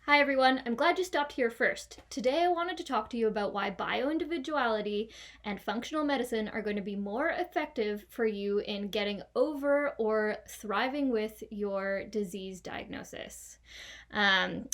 Hi everyone, I'm glad you stopped here first. Today I wanted to talk to you about why bioindividuality and functional medicine are going to be more effective for you in getting over or thriving with your disease diagnosis.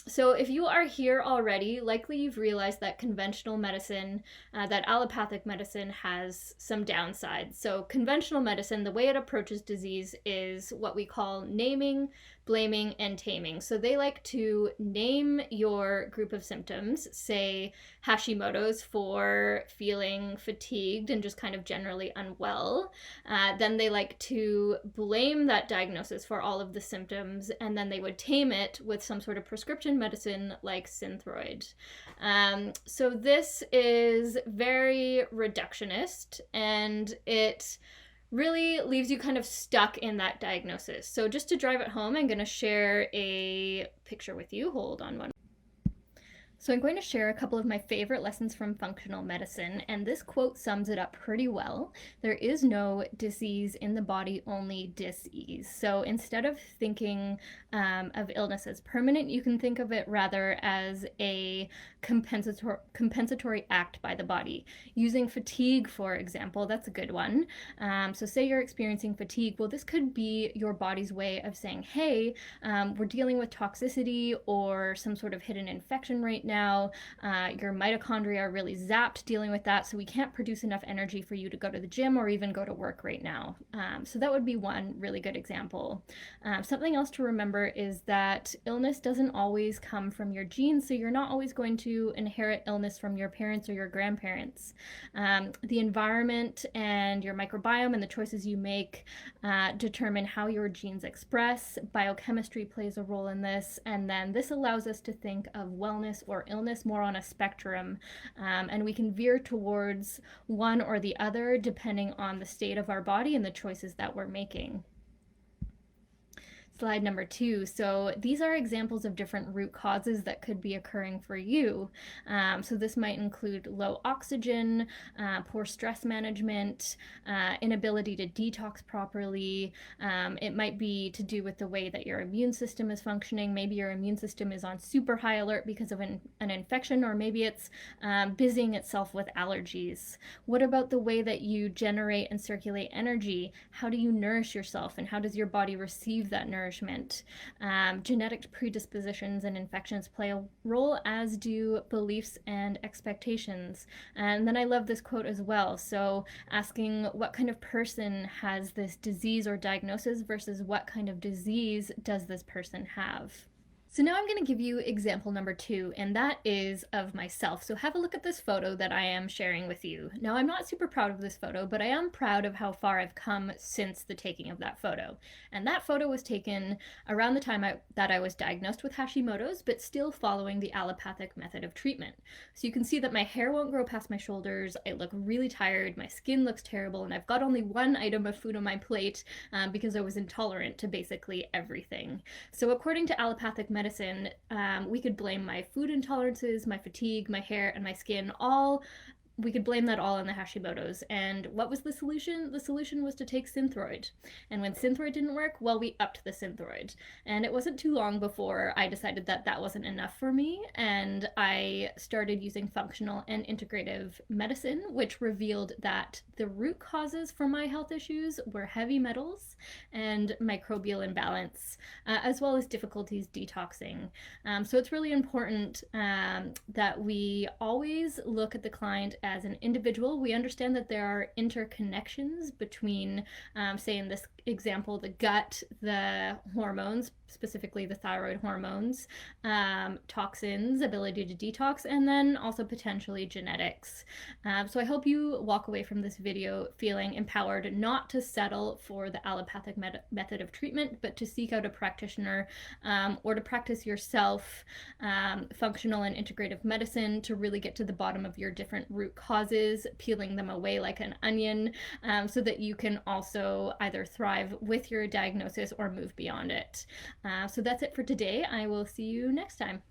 So if you are here already, likely you've realized that conventional medicine, that allopathic medicine has some downsides. So conventional medicine, the way it approaches disease is what we call naming, blaming, and taming. So they like to name your group of symptoms, say Hashimoto's for feeling fatigued and just kind of generally unwell. Then they like to blame that diagnosis for all of the symptoms, and then they would tame it with some sort of prescription medicine like Synthroid. So this is very reductionist, and it really leaves you kind of stuck in that diagnosis. So just to drive it home, I'm going to share a picture with you. Hold on one. So I'm going to share a couple of my favorite lessons from functional medicine, and this quote sums it up pretty well. There is no disease in the body, only dis-ease. So instead of thinking of illness as permanent, you can think of it rather as a compensatory act by the body. Using fatigue, for example, that's a good one. So say you're experiencing fatigue. Well, this could be your body's way of saying, hey, we're dealing with toxicity or some sort of hidden infection right now. Your mitochondria are really zapped dealing with that, so we can't produce enough energy for you to go to the gym or even go to work right now. So that would be one really good example. Something else to remember is that illness doesn't always come from your genes, so you're not always going to inherit illness from your parents or your grandparents. The environment and your microbiome and the choices you make determine how your genes express. Biochemistry plays a role in this, and then this allows us to think of wellness or illness more on a spectrum, and we can veer towards one or the other depending on the state of our body and the choices that we're making. Slide number 2. So these are examples of different root causes that could be occurring for you. So this might include low oxygen, poor stress management, inability to detox properly. It might be to do with the way that your immune system is functioning. Maybe your immune system is on super high alert because of an infection, or maybe it's busying itself with allergies. What about the way that you generate and circulate energy? How do you nourish yourself, and how does your body receive that nourishment? Genetic predispositions and infections play a role, as do beliefs and expectations. And then I love this quote as well. So asking what kind of person has this disease or diagnosis versus what kind of disease does this person have. So now I'm going to give you example number 2, and that is of myself. So have a look at this photo that I am sharing with you. Now, I'm not super proud of this photo, but I am proud of how far I've come since the taking of that photo. And that photo was taken around the time that I was diagnosed with Hashimoto's, but still following the allopathic method of treatment. So you can see that my hair won't grow past my shoulders, I look really tired, my skin looks terrible, and I've got only one item of food on my plate because I was intolerant to basically everything. So according to allopathic medicine, we could blame my food intolerances, my fatigue, my hair, and my skin we could blame that all on the Hashimoto's. And what was the solution? The solution was to take Synthroid. And when Synthroid didn't work, well, we upped the Synthroid. And it wasn't too long before I decided that that wasn't enough for me, and I started using functional and integrative medicine, which revealed that the root causes for my health issues were heavy metals and microbial imbalance, as well as difficulties detoxing. So it's really important that we always look at the client as an individual. We understand that there are interconnections between, say in this example, the gut, the hormones, specifically the thyroid hormones, toxins, ability to detox, and then also potentially genetics. So I hope you walk away from this video feeling empowered not to settle for the allopathic method of treatment, but to seek out a practitioner or to practice yourself functional and integrative medicine to really get to the bottom of your different root causes, peeling them away like an onion, so that you can also either thrive with your diagnosis or move beyond it. So that's it for today. I will see you next time.